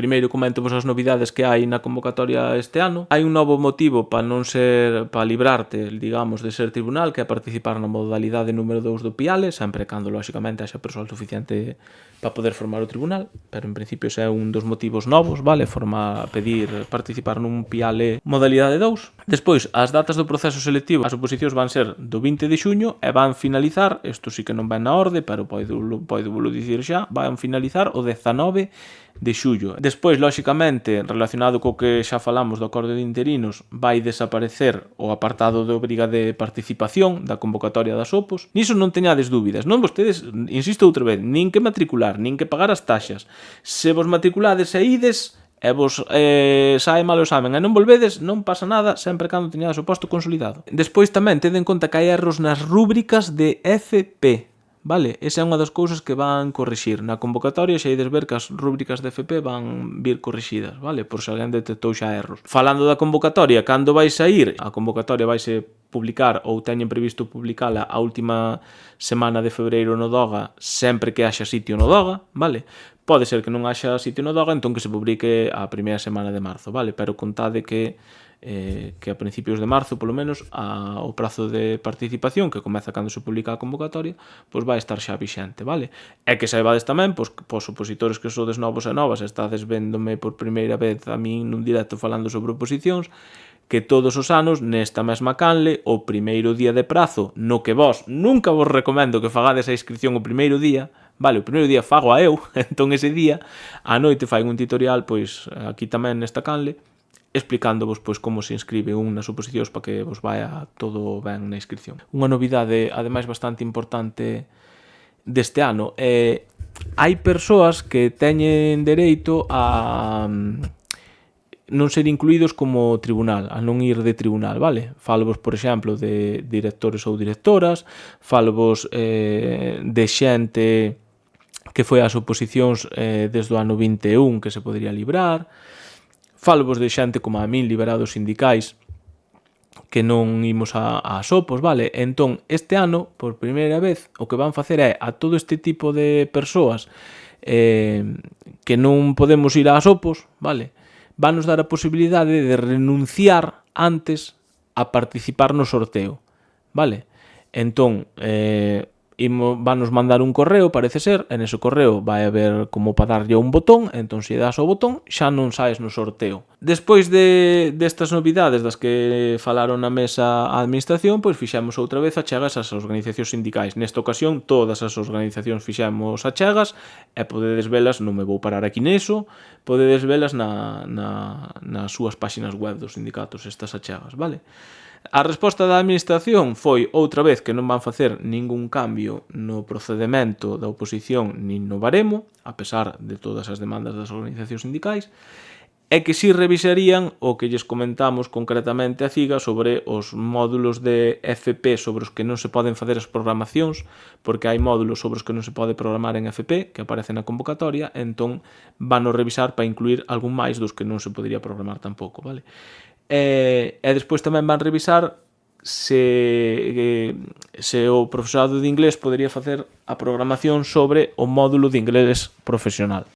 primeiro coméntovos as novidades que hai na convocatoria este ano. Hai un novo motivo para librarte, digamos, de ser tribunal, que é participar na modalidade número 2 do PIALE, sempre cando, lóxicamente, haxa persoal suficiente para poder formar o tribunal, pero en principio ese é un dos motivos novos, vale? Pedir participar nun PIALE modalidade 2. Despois, as datas do proceso selectivo, as oposicións van ser do 20 de xuño e van finalizar, isto sí que non ven na orde, pero podo dicir xa, van finalizar o 19 de xullo. Despois, lóxicamente, relacionado co que xa falamos do acordo de interinos, vai desaparecer o apartado de obriga de participación da convocatoria das opos. Niso non teñades dúbidas, non vostedes, insisto outra vez, nin que matricular, nin que pagar as taxas. Se vos matriculades e ides e vos sae mal o examen e non volvedes, non pasa nada, sempre cando teñades o posto consolidado. Despois tamén tede en conta que hai erros nas rúbricas de FP, vale? Esa é unha das cousas que van corrixir. Na convocatoria xa ides ver que as rúbricas de FP van vir corrixidas, vale? Por se alguén detectou xa erros. Falando da convocatoria, cando vai sair? A convocatoria vaise publicar ou teñen previsto publicala a última semana de febreiro no DOGA, sempre que haxa sitio no DOGA, vale? Pode ser que non haxa sitio no DOGA, entón que se publique a primeira semana de marzo, vale? Pero contade que a principios de marzo, polo menos, o prazo de participación, que comeza cando se publica a convocatoria, pois vai estar xa vixente, vale? E que saibades tamén, pois, opositores que sodes novos e novas, estades véndome por primeira vez a min nun directo falando sobre oposicións, que todos os anos, nesta mesma canle, o primeiro día de prazo, no que vos nunca vos recomendo que fagades a inscripción o primeiro día, vale, o primeiro día fago a eu, entón ese día, a noite fai un tutorial, pois, aquí tamén nesta canle, explicándovos pois como se inscribe nas oposicións para que vos vaya todo ben na inscripción. Unha novidade, ademais, bastante importante deste ano é hai persoas que teñen dereito a non ser incluídos como tribunal, a non ir de tribunal, vale? Falvos, por exemplo, de directores ou directoras, falvos de xente que foi ás oposicións desde o ano 21 que se podría librar, falvos de xente como a min, liberados sindicais, que non imos ás opos, vale? Entón, este ano, por primeira vez, o que van facer é a todo este tipo de persoas que non podemos ir ás opos, vale? Vanos dar a posibilidade de renunciar antes a participar no sorteo, vale? Entón, vanos mandar un correo, parece ser, en ese correo vai haber como para darlle un botón, entón se das ao botón xa non saes no sorteo. Despois destas novidades das que falaron na mesa a administración, pois fixemos outra vez achegas ás organizacións sindicais. Nesta ocasión todas as organizacións fixemos achegas e podedes velas, non me vou parar aquí neso, podedes velas nas súas páxinas web dos sindicatos estas achegas, vale? A resposta da administración foi outra vez que non van facer ningún cambio no procedemento da oposición nin no baremo, a pesar de todas as demandas das organizacións sindicais, e que si revisarían o que lles comentamos concretamente a CIGA sobre os módulos de FP sobre os que non se poden facer as programacións, porque hai módulos sobre os que non se pode programar en FP, que aparecen na convocatoria, entón van a revisar para incluir algún máis dos que non se podería programar tampouco, vale? E despois tamén van revisar se o profesorado de inglés podería facer a programación sobre o módulo de inglés profesional.